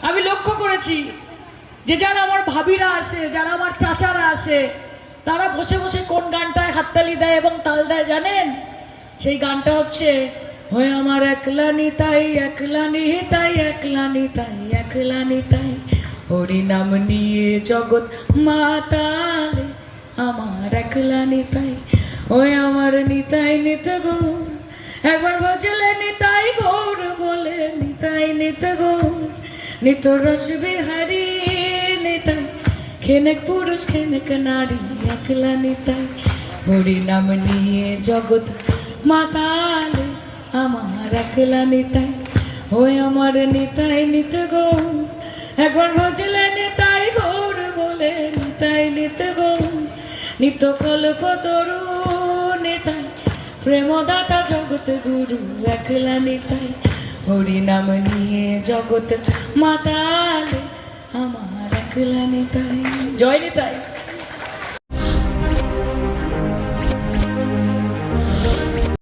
আমি লক্ষ্য করেছি যে যারা আমার ভাবিরা আসে, যারা আমার চাচারা আসে, তারা বসে বসে কোন গানটায় হাততালি দেয় এবং তাল দেয় জানেন? সেই গানটা হচ্ছে, হয়ে আমার একলা নিতাই, একলা নিতাই, একলা নিতাই, একলা নিতাই, হরি নাম নিয়ে জগৎ মাতালে আমার একলা নিতাই, ওই আমার নিতাই নিত গৌর, একবার বজলে নিতাই গৌর বলে, নিতাই নিত গৌর, নিত রস বিহারী নিতাই, খেনেক পুরুষ খেনেক নারী, একলা নিতাই, হরি নাম নিয়ে জগৎ মাতালে আমার একলা নিতাই, ওই আমার নিতাই নিত গৌর, একবার ভজলে নিতাই গৌর বলে, নিতাই নিত গৌর, নিত কল্পতরু নিতাই, প্রেমদাতা জগৎ গুরু, একলা নিতাই, হরি নাম নিয়ে জগৎ মাতালে আমার একলা নিতাই। জয় নিতাই।